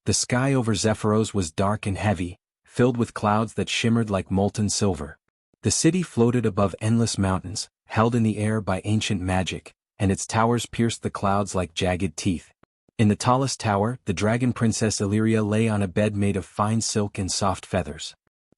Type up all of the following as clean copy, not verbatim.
The sky over Zephyros was dark and heavy, filled with clouds that shimmered like molten silver. The city floated above endless mountains, held in the air by ancient magic, and its towers pierced the clouds like jagged teeth. In the tallest tower, the dragon princess Illyria lay on a bed made of fine silk and soft feathers.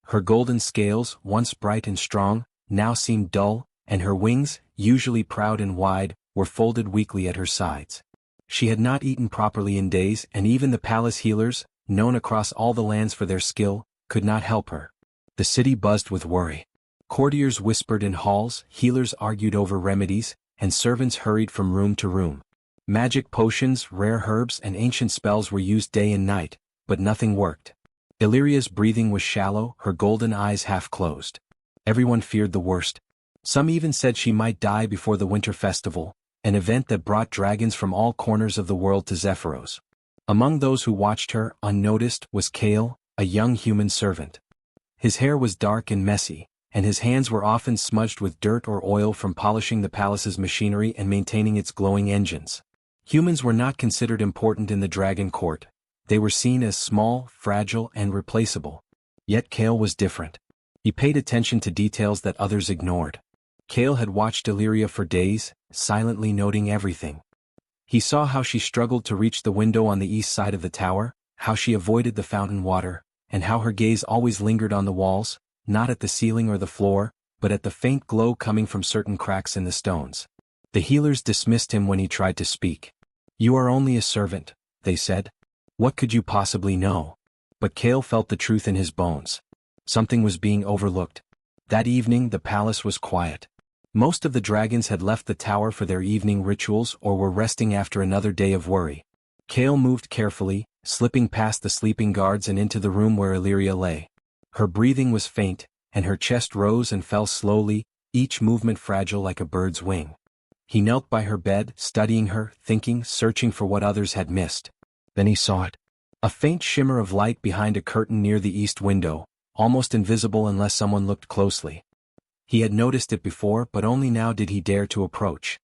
Her golden scales, once bright and strong, now seemed dull, and her wings, usually proud and wide, were folded weakly at her sides. She had not eaten properly in days, and even the palace healers, known across all the lands for their skill, could not help her. The city buzzed with worry. Courtiers whispered in halls, healers argued over remedies, and servants hurried from room to room. Magic potions, rare herbs, and ancient spells were used day and night, but nothing worked. Illyria's breathing was shallow, her golden eyes half closed. Everyone feared the worst. Some even said she might die before the winter festival, an event that brought dragons from all corners of the world to Zephyros. Among those who watched her, unnoticed, was Kale, a young human servant. His hair was dark and messy, and his hands were often smudged with dirt or oil from polishing the palace's machinery and maintaining its glowing engines. Humans were not considered important in the dragon court. They were seen as small, fragile, and replaceable. Yet Kale was different. He paid attention to details that others ignored. Kale had watched Illyria for days, silently noting everything. He saw how she struggled to reach the window on the east side of the tower, how she avoided the fountain water, and how her gaze always lingered on the walls, not at the ceiling or the floor, but at the faint glow coming from certain cracks in the stones. The healers dismissed him when he tried to speak. "You are only a servant," they said. "What could you possibly know?" But Kale felt the truth in his bones. Something was being overlooked. That evening the palace was quiet. Most of the dragons had left the tower for their evening rituals or were resting after another day of worry. Kale moved carefully, slipping past the sleeping guards and into the room where Illyria lay. Her breathing was faint, and her chest rose and fell slowly, each movement fragile like a bird's wing. He knelt by her bed, studying her, thinking, searching for what others had missed. Then he saw it. A faint shimmer of light behind a curtain near the east window, almost invisible unless someone looked closely. He had noticed it before, but only now did he dare to approach.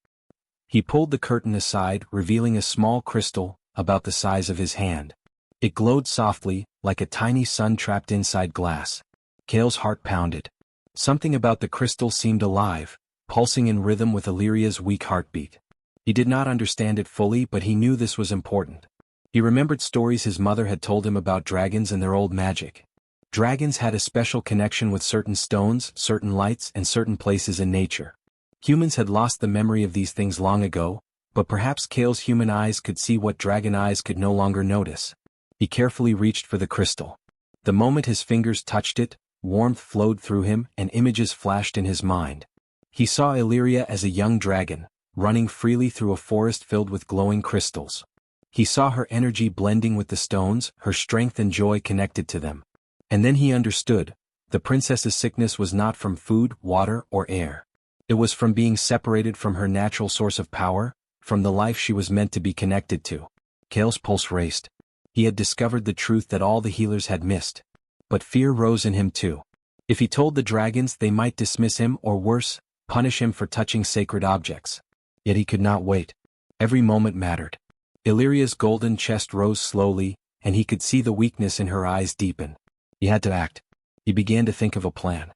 He pulled the curtain aside, revealing a small crystal, about the size of his hand. It glowed softly, like a tiny sun trapped inside glass. Kale's heart pounded. Something about the crystal seemed alive, pulsing in rhythm with Illyria's weak heartbeat. He did not understand it fully, but he knew this was important. He remembered stories his mother had told him about dragons and their old magic. Dragons had a special connection with certain stones, certain lights, and certain places in nature. Humans had lost the memory of these things long ago, but perhaps Kale's human eyes could see what dragon eyes could no longer notice. He carefully reached for the crystal. The moment his fingers touched it, warmth flowed through him and images flashed in his mind. He saw Illyria as a young dragon, running freely through a forest filled with glowing crystals. He saw her energy blending with the stones, her strength and joy connected to them. And then he understood, the princess's sickness was not from food, water, or air. It was from being separated from her natural source of power, from the life she was meant to be connected to. Kale's pulse raced. He had discovered the truth that all the healers had missed. But fear rose in him too. If he told the dragons, they might dismiss him or worse, punish him for touching sacred objects. Yet he could not wait. Every moment mattered. Illyria's golden chest rose slowly, and he could see the weakness in her eyes deepen. He had to act. He began to think of a plan.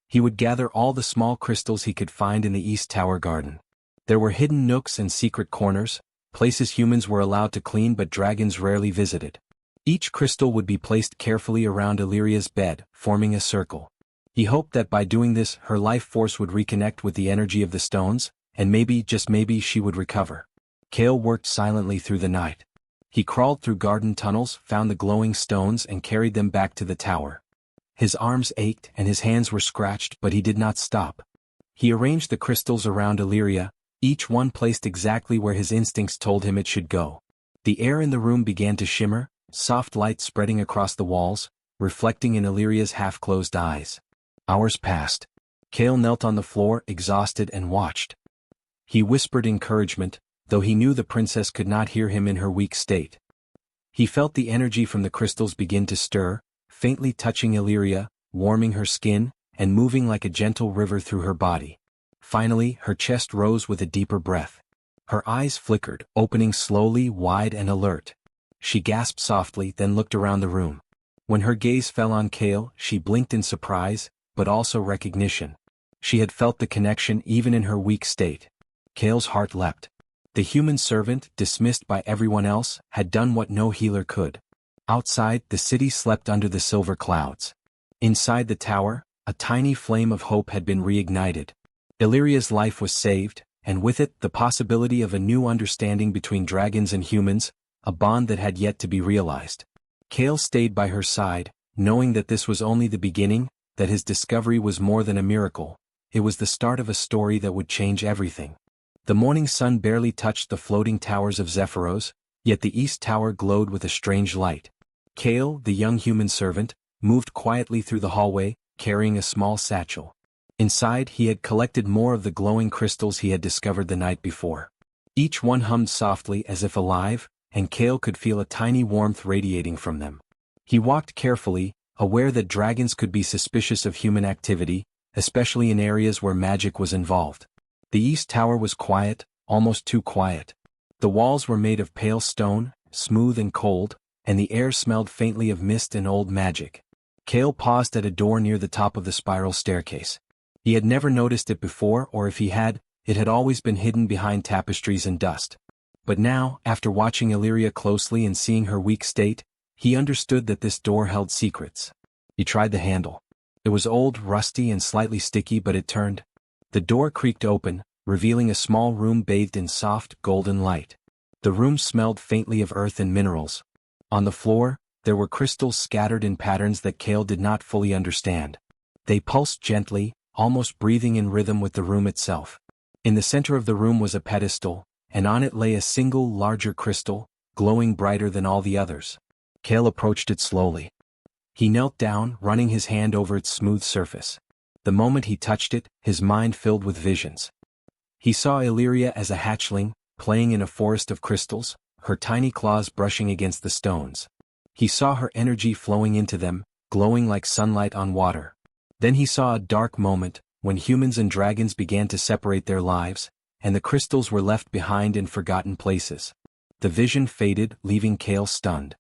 He would gather all the small crystals he could find in the East Tower garden. There were hidden nooks and secret corners, places humans were allowed to clean but dragons rarely visited. Each crystal would be placed carefully around Illyria's bed, forming a circle. He hoped that by doing this her life force would reconnect with the energy of the stones, and maybe, just maybe, she would recover. Kale worked silently through the night. He crawled through garden tunnels, found the glowing stones and carried them back to the tower. His arms ached and his hands were scratched, but he did not stop. He arranged the crystals around Illyria, each one placed exactly where his instincts told him it should go. The air in the room began to shimmer, soft light spreading across the walls, reflecting in Illyria's half-closed eyes. Hours passed. Kale knelt on the floor, exhausted, and watched. He whispered encouragement, though he knew the princess could not hear him in her weak state. He felt the energy from the crystals begin to stir, faintly touching Illyria, warming her skin, and moving like a gentle river through her body. Finally, her chest rose with a deeper breath. Her eyes flickered, opening slowly, wide and alert. She gasped softly, then looked around the room. When her gaze fell on Kale, she blinked in surprise, but also recognition. She had felt the connection even in her weak state. Kale's heart leapt. The human servant, dismissed by everyone else, had done what no healer could. Outside, the city slept under the silver clouds. Inside the tower, a tiny flame of hope had been reignited. Illyria's life was saved, and with it the possibility of a new understanding between dragons and humans, a bond that had yet to be realized. Kale stayed by her side, knowing that this was only the beginning, that his discovery was more than a miracle. It was the start of a story that would change everything. The morning sun barely touched the floating towers of Zephyros, yet the east tower glowed with a strange light. Kale, the young human servant, moved quietly through the hallway, carrying a small satchel. Inside, he had collected more of the glowing crystals he had discovered the night before. Each one hummed softly as if alive, and Kale could feel a tiny warmth radiating from them. He walked carefully, aware that dragons could be suspicious of human activity, especially in areas where magic was involved. The east tower was quiet, almost too quiet. The walls were made of pale stone, smooth and cold, and the air smelled faintly of mist and old magic. Kale paused at a door near the top of the spiral staircase. He had never noticed it before, or if he had, it had always been hidden behind tapestries and dust. But now, after watching Illyria closely and seeing her weak state, he understood that this door held secrets. He tried the handle. It was old, rusty and slightly sticky, but it turned. The door creaked open, revealing a small room bathed in soft, golden light. The room smelled faintly of earth and minerals. On the floor, there were crystals scattered in patterns that Kale did not fully understand. They pulsed gently, almost breathing in rhythm with the room itself. In the center of the room was a pedestal, and on it lay a single, larger crystal, glowing brighter than all the others. Kale approached it slowly. He knelt down, running his hand over its smooth surface. The moment he touched it, his mind filled with visions. He saw Illyria as a hatchling, playing in a forest of crystals, her tiny claws brushing against the stones. He saw her energy flowing into them, glowing like sunlight on water. Then he saw a dark moment, when humans and dragons began to separate their lives, and the crystals were left behind in forgotten places. The vision faded, leaving Kale stunned.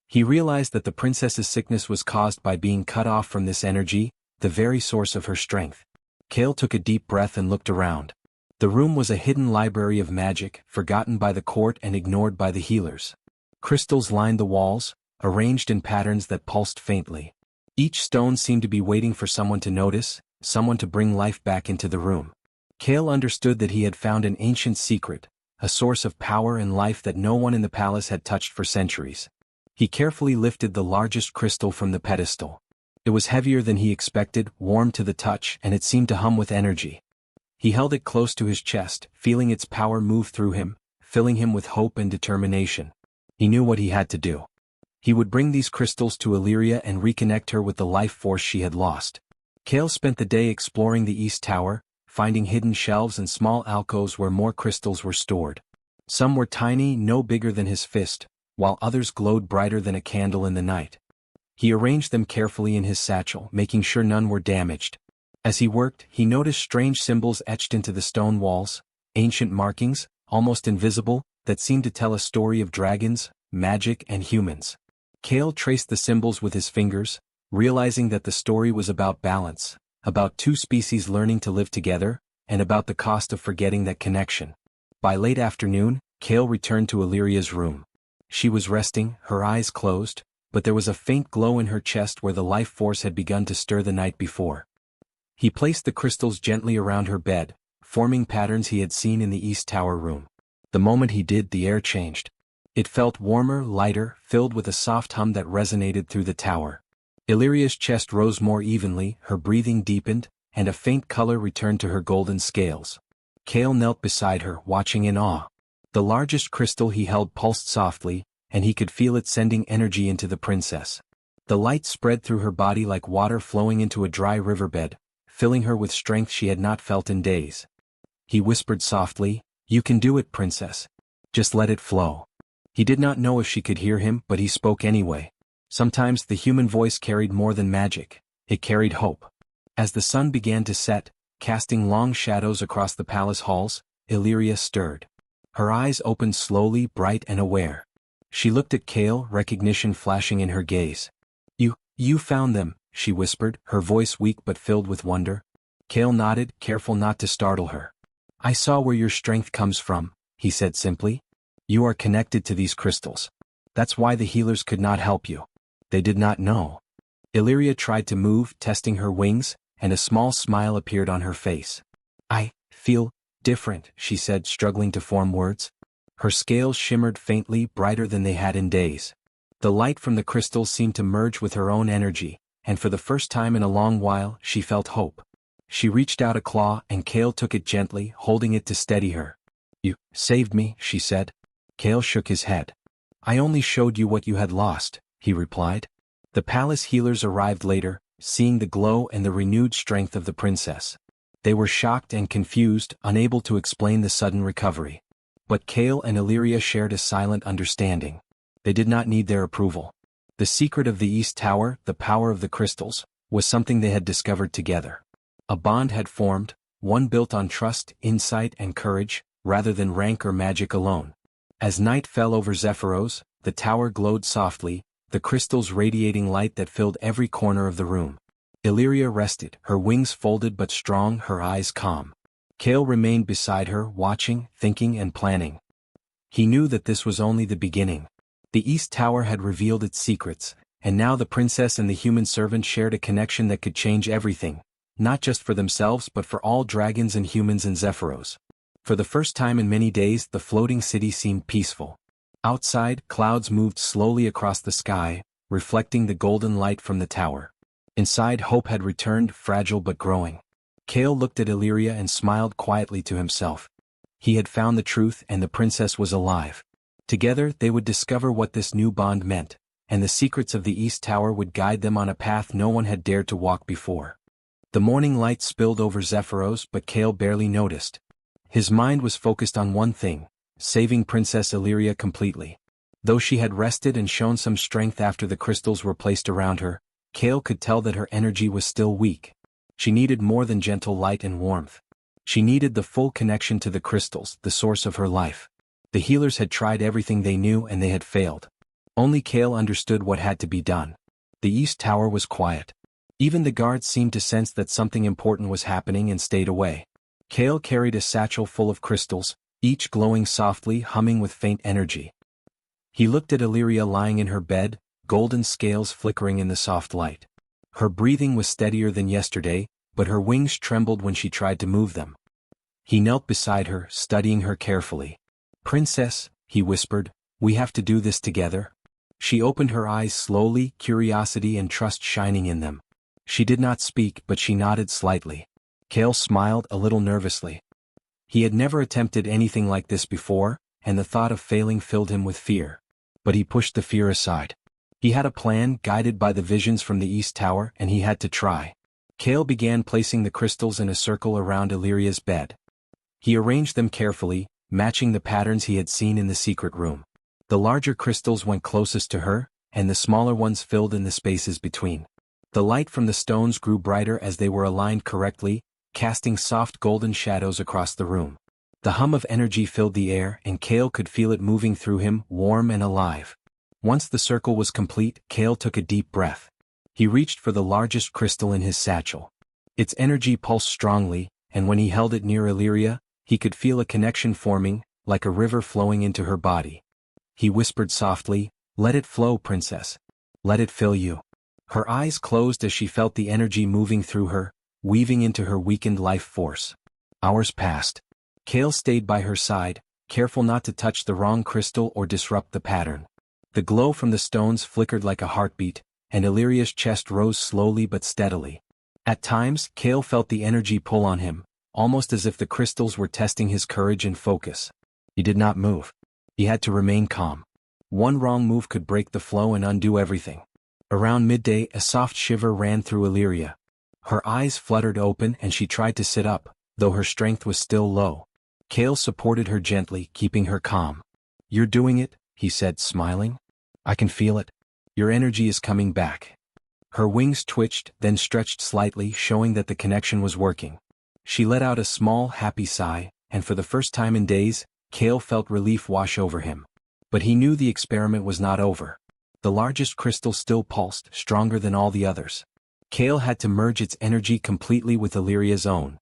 He realized that the princess's sickness was caused by being cut off from this energy, the very source of her strength. Kale took a deep breath and looked around. The room was a hidden library of magic, forgotten by the court and ignored by the healers. Crystals lined the walls, arranged in patterns that pulsed faintly. Each stone seemed to be waiting for someone to notice, someone to bring life back into the room. Kale understood that he had found an ancient secret, a source of power and life that no one in the palace had touched for centuries. He carefully lifted the largest crystal from the pedestal. It was heavier than he expected, warm to the touch, and it seemed to hum with energy. He held it close to his chest, feeling its power move through him, filling him with hope and determination. He knew what he had to do. He would bring these crystals to Illyria and reconnect her with the life force she had lost. Kale spent the day exploring the East Tower, finding hidden shelves and small alcoves where more crystals were stored. Some were tiny, no bigger than his fist, while others glowed brighter than a candle in the night. He arranged them carefully in his satchel, making sure none were damaged. As he worked, he noticed strange symbols etched into the stone walls, ancient markings, almost invisible, that seemed to tell a story of dragons, magic, and humans. Kale traced the symbols with his fingers, realizing that the story was about balance, about two species learning to live together, and about the cost of forgetting that connection. By late afternoon, Kale returned to Illyria's room. She was resting, her eyes closed, but there was a faint glow in her chest where the life force had begun to stir the night before. He placed the crystals gently around her bed, forming patterns he had seen in the East Tower room. The moment he did, the air changed. It felt warmer, lighter, filled with a soft hum that resonated through the tower. Illyria's chest rose more evenly, her breathing deepened, and a faint color returned to her golden scales. Kale knelt beside her, watching in awe. The largest crystal he held pulsed softly, and he could feel it sending energy into the princess. The light spread through her body like water flowing into a dry riverbed, filling her with strength she had not felt in days. He whispered softly, "You can do it, princess. Just let it flow." He did not know if she could hear him, but he spoke anyway. Sometimes the human voice carried more than magic. It carried hope. As the sun began to set, casting long shadows across the palace halls, Illyria stirred. Her eyes opened slowly, bright and aware. She looked at Kale, recognition flashing in her gaze. You found them, she whispered, her voice weak but filled with wonder. Kale nodded, careful not to startle her. I saw where your strength comes from, he said simply. You are connected to these crystals. That's why the healers could not help you. They did not know. Illyria tried to move, testing her wings, and a small smile appeared on her face. I feel different, she said, struggling to form words. Her scales shimmered faintly, brighter than they had in days. The light from the crystals seemed to merge with her own energy, and for the first time in a long while, she felt hope. She reached out a claw and Kale took it gently, holding it to steady her. You saved me, she said. Kale shook his head. I only showed you what you had lost, he replied. The palace healers arrived later, seeing the glow and the renewed strength of the princess. They were shocked and confused, unable to explain the sudden recovery. But Kale and Illyria shared a silent understanding. They did not need their approval. The secret of the East Tower, the power of the crystals, was something they had discovered together. A bond had formed, one built on trust, insight and courage, rather than rank or magic alone. As night fell over Zephyros, the tower glowed softly, the crystals radiating light that filled every corner of the room. Illyria rested, her wings folded but strong, her eyes calm. Kale remained beside her, watching, thinking and planning. He knew that this was only the beginning. The East Tower had revealed its secrets, and now the princess and the human servant shared a connection that could change everything, not just for themselves but for all dragons and humans in Zephyros. For the first time in many days, the floating city seemed peaceful. Outside, clouds moved slowly across the sky, reflecting the golden light from the tower. Inside, hope had returned, fragile but growing. Kale looked at Illyria and smiled quietly to himself. He had found the truth and the princess was alive. Together, they would discover what this new bond meant, and the secrets of the East Tower would guide them on a path no one had dared to walk before. The morning light spilled over Zephyros, but Kale barely noticed. His mind was focused on one thing, saving Princess Illyria completely. Though she had rested and shown some strength after the crystals were placed around her, Kale could tell that her energy was still weak. She needed more than gentle light and warmth. She needed the full connection to the crystals, the source of her life. The healers had tried everything they knew and they had failed. Only Kale understood what had to be done. The East Tower was quiet. Even the guards seemed to sense that something important was happening and stayed away. Kale carried a satchel full of crystals, each glowing softly, humming with faint energy. He looked at Illyria lying in her bed, golden scales flickering in the soft light. Her breathing was steadier than yesterday, but her wings trembled when she tried to move them. He knelt beside her, studying her carefully. Princess, he whispered, we have to do this together. She opened her eyes slowly, curiosity and trust shining in them. She did not speak, but she nodded slightly. Kale smiled a little nervously. He had never attempted anything like this before, and the thought of failing filled him with fear. But he pushed the fear aside. He had a plan, guided by the visions from the East Tower, and he had to try. Kale began placing the crystals in a circle around Illyria's bed. He arranged them carefully, matching the patterns he had seen in the secret room. The larger crystals went closest to her, and the smaller ones filled in the spaces between. The light from the stones grew brighter as they were aligned correctly, casting soft golden shadows across the room. The hum of energy filled the air, and Kale could feel it moving through him, warm and alive. Once the circle was complete, Kale took a deep breath. He reached for the largest crystal in his satchel. Its energy pulsed strongly, and when he held it near Illyria, he could feel a connection forming, like a river flowing into her body. He whispered softly, "Let it flow, princess. Let it fill you." Her eyes closed as she felt the energy moving through her, weaving into her weakened life force. Hours passed. Kale stayed by her side, careful not to touch the wrong crystal or disrupt the pattern. The glow from the stones flickered like a heartbeat, and Illyria's chest rose slowly but steadily. At times, Kale felt the energy pull on him, almost as if the crystals were testing his courage and focus. He did not move. He had to remain calm. One wrong move could break the flow and undo everything. Around midday, a soft shiver ran through Illyria. Her eyes fluttered open and she tried to sit up, though her strength was still low. Kale supported her gently, keeping her calm. "You're doing it," he said, smiling. "I can feel it. Your energy is coming back." Her wings twitched, then stretched slightly, showing that the connection was working. She let out a small, happy sigh, and for the first time in days, Kale felt relief wash over him. But he knew the experiment was not over. The largest crystal still pulsed, stronger than all the others. Kale had to merge its energy completely with Illyria's own.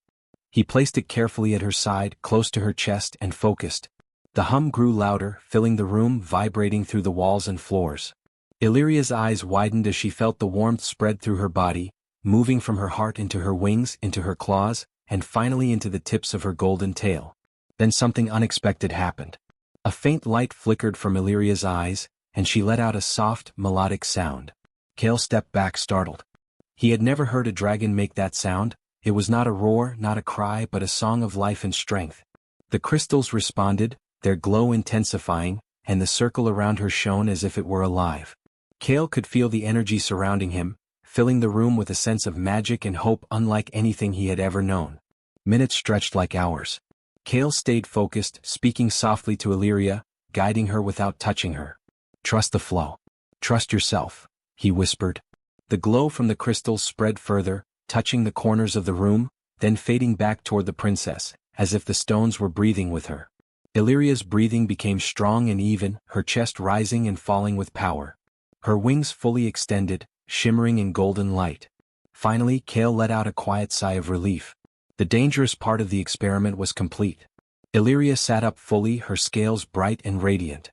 He placed it carefully at her side, close to her chest, and focused. The hum grew louder, filling the room, vibrating through the walls and floors. Illyria's eyes widened as she felt the warmth spread through her body, moving from her heart into her wings, into her claws, and finally into the tips of her golden tail. Then something unexpected happened. A faint light flickered from Illyria's eyes, and she let out a soft, melodic sound. Kale stepped back, startled. He had never heard a dragon make that sound. It was not a roar, not a cry, but a song of life and strength. The crystals responded, their glow intensifying, and the circle around her shone as if it were alive. Kale could feel the energy surrounding him, filling the room with a sense of magic and hope unlike anything he had ever known. Minutes stretched like hours. Kale stayed focused, speaking softly to Illyria, guiding her without touching her. "Trust the flow. Trust yourself," he whispered. The glow from the crystals spread further, touching the corners of the room, then fading back toward the princess, as if the stones were breathing with her. Illyria's breathing became strong and even, her chest rising and falling with power. Her wings fully extended, shimmering in golden light. Finally, Kale let out a quiet sigh of relief. The dangerous part of the experiment was complete. Illyria sat up fully, her scales bright and radiant.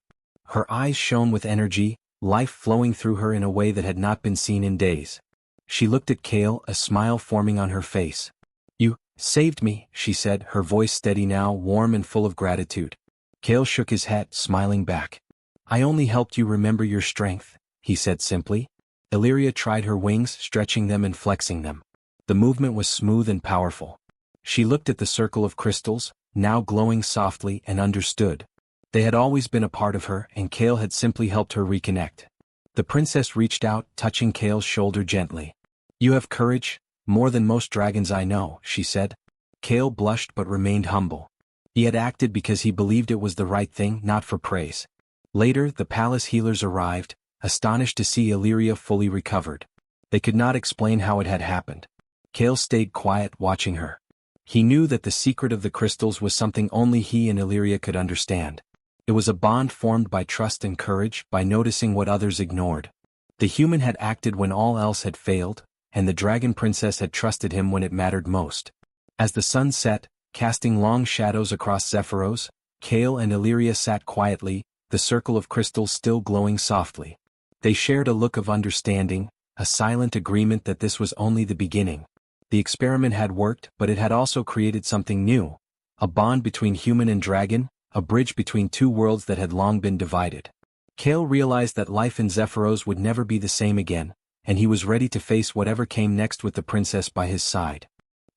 Her eyes shone with energy, life flowing through her in a way that had not been seen in days. She looked at Kale, a smile forming on her face. "You saved me," she said, her voice steady now, warm and full of gratitude. Kale shook his head, smiling back. "I only helped you remember your strength," he said simply. Illyria tried her wings, stretching them and flexing them. The movement was smooth and powerful. She looked at the circle of crystals, now glowing softly, and understood. They had always been a part of her, and Kale had simply helped her reconnect. The princess reached out, touching Kale's shoulder gently. "You have courage, more than most dragons I know," she said. Kale blushed but remained humble. He had acted because he believed it was the right thing, not for praise. Later, the palace healers arrived, astonished to see Illyria fully recovered. They could not explain how it had happened. Kale stayed quiet, watching her. He knew that the secret of the crystals was something only he and Illyria could understand. It was a bond formed by trust and courage, by noticing what others ignored. The human had acted when all else had failed, and the dragon princess had trusted him when it mattered most. As the sun set, casting long shadows across Zephyros, Kale and Illyria sat quietly, the circle of crystals still glowing softly. They shared a look of understanding, a silent agreement that this was only the beginning. The experiment had worked, but it had also created something new, a bond between human and dragon, a bridge between two worlds that had long been divided. Kale realized that life in Zephyros would never be the same again, and he was ready to face whatever came next with the princess by his side.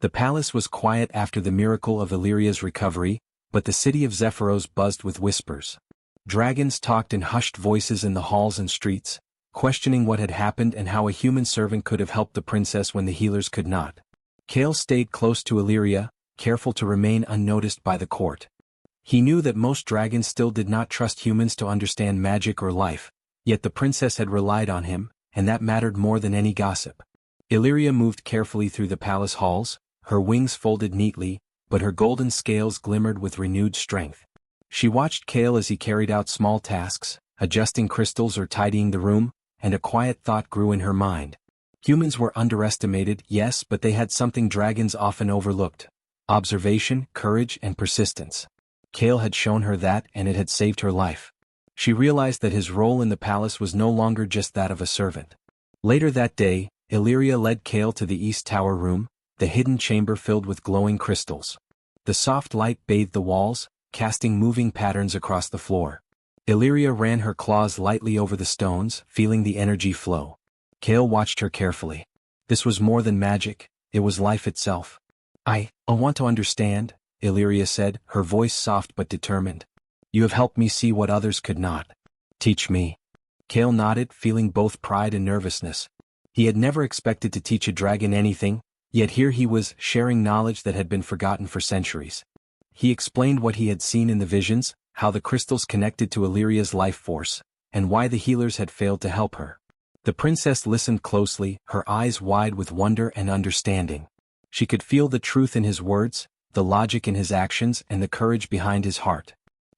The palace was quiet after the miracle of Illyria's recovery, but the city of Zephyros buzzed with whispers. Dragons talked in hushed voices in the halls and streets, questioning what had happened and how a human servant could have helped the princess when the healers could not. Kale stayed close to Illyria, careful to remain unnoticed by the court. He knew that most dragons still did not trust humans to understand magic or life, yet the princess had relied on him, and that mattered more than any gossip. Illyria moved carefully through the palace halls, her wings folded neatly, but her golden scales glimmered with renewed strength. She watched Kale as he carried out small tasks, adjusting crystals or tidying the room, and a quiet thought grew in her mind. Humans were underestimated, yes, but they had something dragons often overlooked: observation, courage, and persistence. Kale had shown her that, and it had saved her life. She realized that his role in the palace was no longer just that of a servant. Later that day, Illyria led Kale to the East Tower room, the hidden chamber filled with glowing crystals. The soft light bathed the walls, casting moving patterns across the floor. Illyria ran her claws lightly over the stones, feeling the energy flow. Kale watched her carefully. This was more than magic, it was life itself. I want to understand," Illyria said, her voice soft but determined. "You have helped me see what others could not. Teach me." Kale nodded, feeling both pride and nervousness. He had never expected to teach a dragon anything, yet here he was, sharing knowledge that had been forgotten for centuries. He explained what he had seen in the visions, how the crystals connected to Illyria's life force, and why the healers had failed to help her. The princess listened closely, her eyes wide with wonder and understanding. She could feel the truth in his words, the logic in his actions, and the courage behind his heart.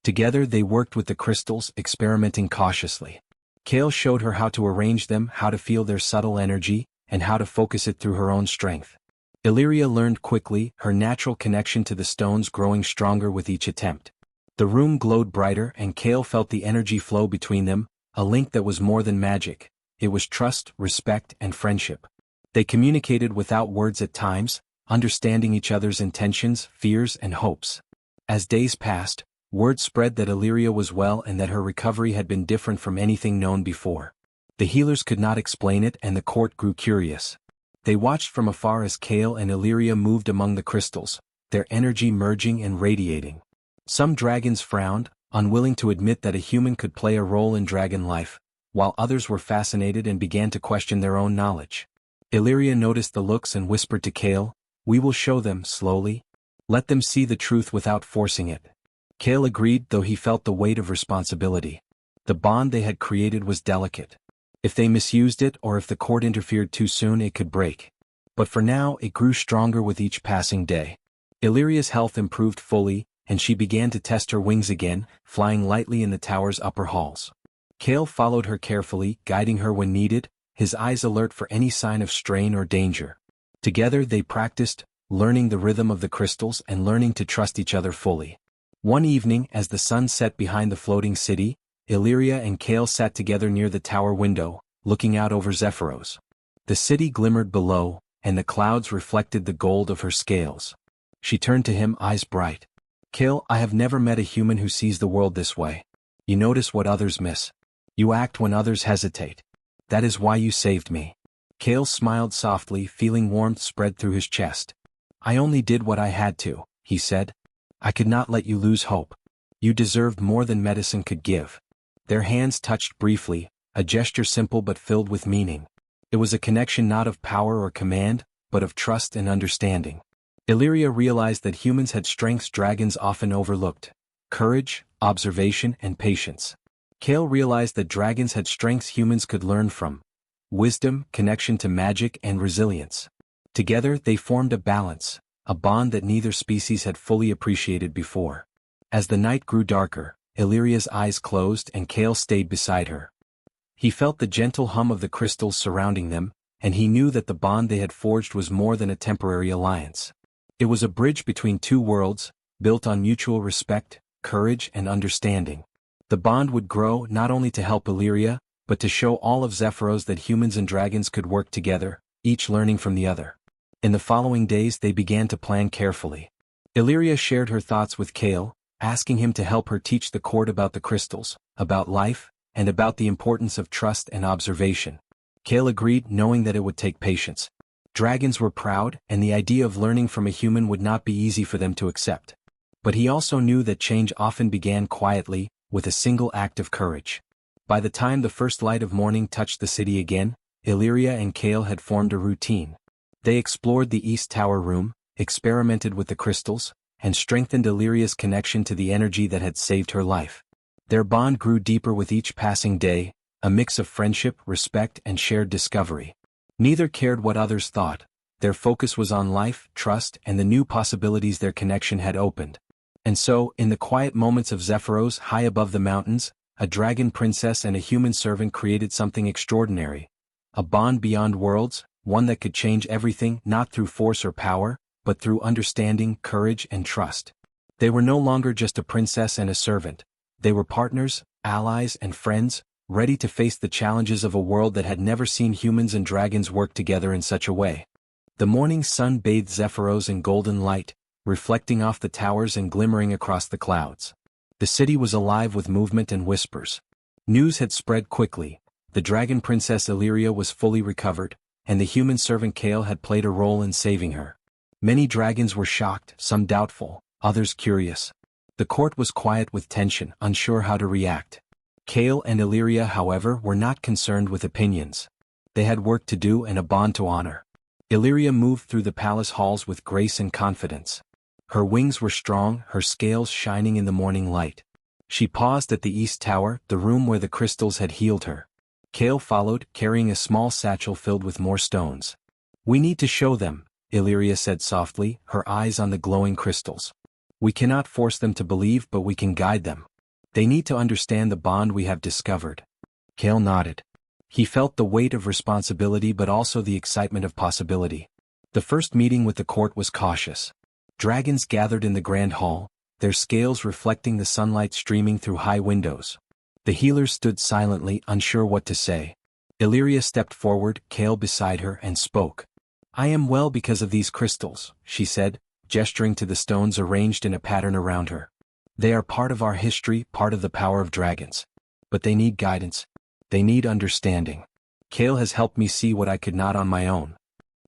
Together they worked with the crystals, experimenting cautiously. Kale showed her how to arrange them, how to feel their subtle energy, and how to focus it through her own strength. Illyria learned quickly, her natural connection to the stones growing stronger with each attempt. The room glowed brighter and Kale felt the energy flow between them, a link that was more than magic. It was trust, respect, and friendship. They communicated without words at times, understanding each other's intentions, fears, and hopes. As days passed, word spread that Illyria was well and that her recovery had been different from anything known before. The healers could not explain it and the court grew curious. They watched from afar as Kale and Illyria moved among the crystals, their energy merging and radiating. Some dragons frowned, unwilling to admit that a human could play a role in dragon life, while others were fascinated and began to question their own knowledge. Illyria noticed the looks and whispered to Kale, "We will show them slowly. Let them see the truth without forcing it." Kale agreed, though he felt the weight of responsibility. The bond they had created was delicate. If they misused it or if the court interfered too soon, it could break. But for now, it grew stronger with each passing day. Illyria's health improved fully, and she began to test her wings again, flying lightly in the tower's upper halls. Kale followed her carefully, guiding her when needed, his eyes alert for any sign of strain or danger. Together they practiced, learning the rhythm of the crystals and learning to trust each other fully. One evening, as the sun set behind the floating city, Illyria and Kale sat together near the tower window, looking out over Zephyros. The city glimmered below, and the clouds reflected the gold of her scales. She turned to him, eyes bright. "Kale, I have never met a human who sees the world this way. You notice what others miss. You act when others hesitate. That is why you saved me." Kale smiled softly, feeling warmth spread through his chest. "I only did what I had to," he said. "I could not let you lose hope. You deserved more than medicine could give." Their hands touched briefly, a gesture simple but filled with meaning. It was a connection not of power or command, but of trust and understanding. Illyria realized that humans had strengths dragons often overlooked: courage, observation, and patience. Kale realized that dragons had strengths humans could learn from: wisdom, connection to magic, and resilience. Together they formed a balance, a bond that neither species had fully appreciated before. As the night grew darker, Illyria's eyes closed and Kale stayed beside her. He felt the gentle hum of the crystals surrounding them, and he knew that the bond they had forged was more than a temporary alliance. It was a bridge between two worlds, built on mutual respect, courage, and understanding. The bond would grow not only to help Illyria, but to show all of Zephyros that humans and dragons could work together, each learning from the other. In the following days they began to plan carefully. Illyria shared her thoughts with Kale, asking him to help her teach the court about the crystals, about life, and about the importance of trust and observation. Kale agreed, knowing that it would take patience. Dragons were proud, and the idea of learning from a human would not be easy for them to accept. But he also knew that change often began quietly, with a single act of courage. By the time the first light of morning touched the city again, Illyria and Kale had formed a routine. They explored the East Tower room, experimented with the crystals, and strengthened Illyria's connection to the energy that had saved her life. Their bond grew deeper with each passing day, a mix of friendship, respect, and shared discovery. Neither cared what others thought. Their focus was on life, trust, and the new possibilities their connection had opened. And so, in the quiet moments of Zephyros high above the mountains, a dragon princess and a human servant created something extraordinary. A bond beyond worlds, one that could change everything, not through force or power, but through understanding, courage, and trust. They were no longer just a princess and a servant. They were partners, allies, and friends, ready to face the challenges of a world that had never seen humans and dragons work together in such a way. The morning sun bathed Zephyros in golden light, reflecting off the towers and glimmering across the clouds. The city was alive with movement and whispers. News had spread quickly. The dragon princess Illyria was fully recovered, and the human servant Kale had played a role in saving her. Many dragons were shocked, some doubtful, others curious. The court was quiet with tension, unsure how to react. Kale and Illyria, however, were not concerned with opinions. They had work to do and a bond to honor. Illyria moved through the palace halls with grace and confidence. Her wings were strong, her scales shining in the morning light. She paused at the East Tower, the room where the crystals had healed her. Kale followed, carrying a small satchel filled with more stones. "We need to show them," Illyria said softly, her eyes on the glowing crystals. "We cannot force them to believe, but we can guide them." They need to understand the bond we have discovered. Kale nodded. He felt the weight of responsibility but also the excitement of possibility. The first meeting with the court was cautious. Dragons gathered in the grand hall, their scales reflecting the sunlight streaming through high windows. The healers stood silently, unsure what to say. Illyria stepped forward, Kale beside her, and spoke. "I am well because of these crystals," she said, gesturing to the stones arranged in a pattern around her. "They are part of our history, part of the power of dragons. But they need guidance. They need understanding. Kale has helped me see what I could not on my own."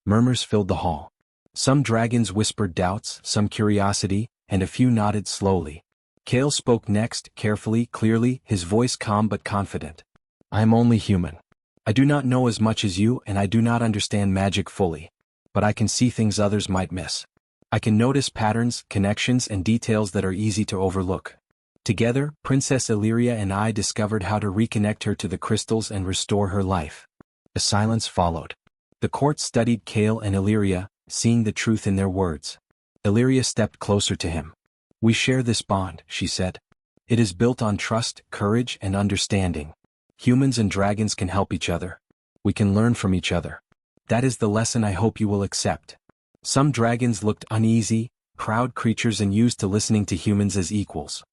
Murmurs filled the hall. Some dragons whispered doubts, some curiosity, and a few nodded slowly. Kale spoke next, carefully, clearly, his voice calm but confident. "I am only human. I do not know as much as you and I do not understand magic fully. But I can see things others might miss. I can notice patterns, connections, and details that are easy to overlook." Together, Princess Illyria and I discovered how to reconnect her to the crystals and restore her life. A silence followed. The court studied Kale and Illyria, seeing the truth in their words. Illyria stepped closer to him. "We share this bond," she said. "It is built on trust, courage, and understanding. Humans and dragons can help each other. We can learn from each other. That is the lesson I hope you will accept." Some dragons looked uneasy, proud creatures and used to listening to humans as equals.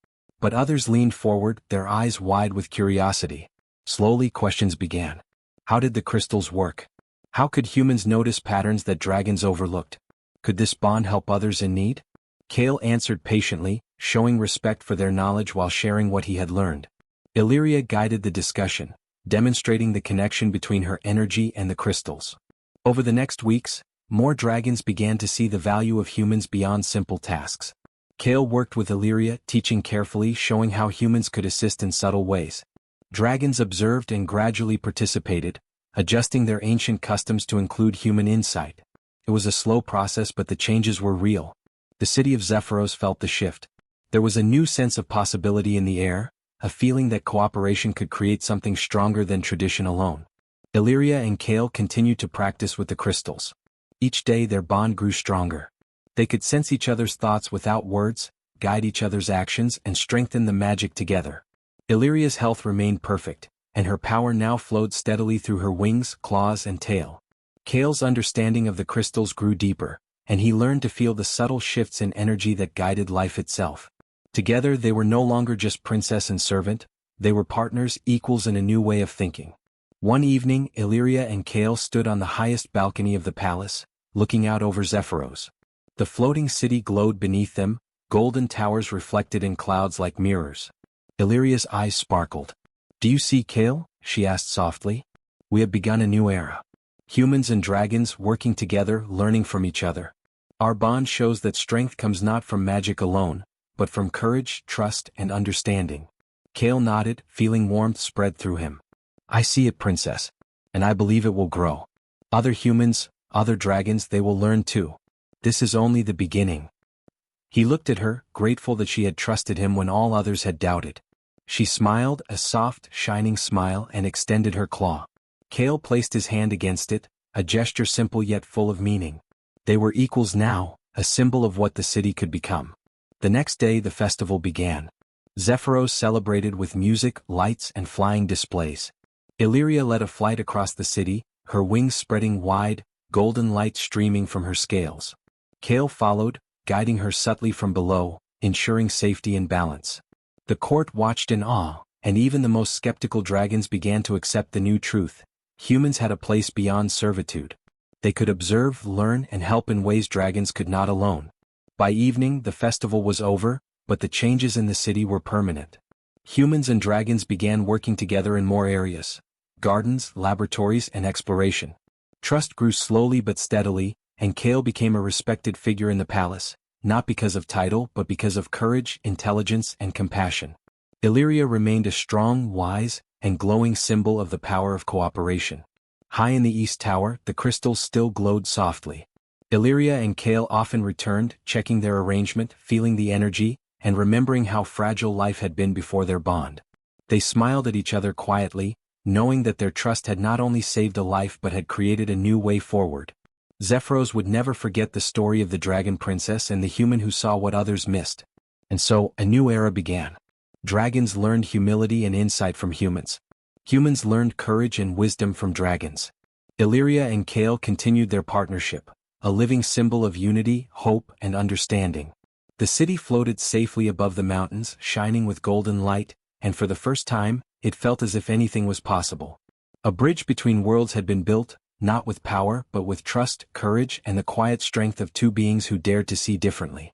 But others leaned forward, their eyes wide with curiosity. Slowly questions began. How did the crystals work? How could humans notice patterns that dragons overlooked? Could this bond help others in need? Kale answered patiently, showing respect for their knowledge while sharing what he had learned. Illyria guided the discussion, demonstrating the connection between her energy and the crystals. Over the next weeks, more dragons began to see the value of humans beyond simple tasks. Kale worked with Illyria, teaching carefully, showing how humans could assist in subtle ways. Dragons observed and gradually participated, adjusting their ancient customs to include human insight. It was a slow process, but the changes were real. The city of Zephyros felt the shift. There was a new sense of possibility in the air, a feeling that cooperation could create something stronger than tradition alone. Illyria and Kale continued to practice with the crystals. Each day their bond grew stronger. They could sense each other's thoughts without words, guide each other's actions, and strengthen the magic together. Illyria's health remained perfect, and her power now flowed steadily through her wings, claws, and tail. Kale's understanding of the crystals grew deeper, and he learned to feel the subtle shifts in energy that guided life itself. Together they were no longer just princess and servant, they were partners, equals in a new way of thinking. One evening, Illyria and Kale stood on the highest balcony of the palace, looking out over Zephyros. The floating city glowed beneath them, golden towers reflected in clouds like mirrors. Illyria's eyes sparkled. "Do you see, Kale?" she asked softly. "We have begun a new era. Humans and dragons working together, learning from each other. Our bond shows that strength comes not from magic alone, but from courage, trust, and understanding." Kale nodded, feeling warmth spread through him. "I see it, Princess. And I believe it will grow. Other humans, other dragons, they will learn too. This is only the beginning." He looked at her, grateful that she had trusted him when all others had doubted. She smiled, a soft, shining smile, and extended her claw. Kale placed his hand against it, a gesture simple yet full of meaning. They were equals now, a symbol of what the city could become. The next day the festival began. Zephyros celebrated with music, lights, and flying displays. Illyria led a flight across the city, her wings spreading wide, golden light streaming from her scales. Kale followed, guiding her subtly from below, ensuring safety and balance. The court watched in awe, and even the most skeptical dragons began to accept the new truth. Humans had a place beyond servitude. They could observe, learn, and help in ways dragons could not alone. By evening, the festival was over, but the changes in the city were permanent. Humans and dragons began working together in more areas: gardens, laboratories, and exploration. Trust grew slowly but steadily, and Kale became a respected figure in the palace, not because of title but because of courage, intelligence, and compassion. Illyria remained a strong, wise, and glowing symbol of the power of cooperation. High in the East Tower, the crystals still glowed softly. Illyria and Kale often returned, checking their arrangement, feeling the energy, and remembering how fragile life had been before their bond. They smiled at each other quietly, knowing that their trust had not only saved a life but had created a new way forward. Zephyros would never forget the story of the dragon princess and the human who saw what others missed. And so, a new era began. Dragons learned humility and insight from humans. Humans learned courage and wisdom from dragons. Illyria and Kale continued their partnership, a living symbol of unity, hope, and understanding. The city floated safely above the mountains, shining with golden light, and for the first time, it felt as if anything was possible. A bridge between worlds had been built, not with power but with trust, courage, and the quiet strength of two beings who dared to see differently.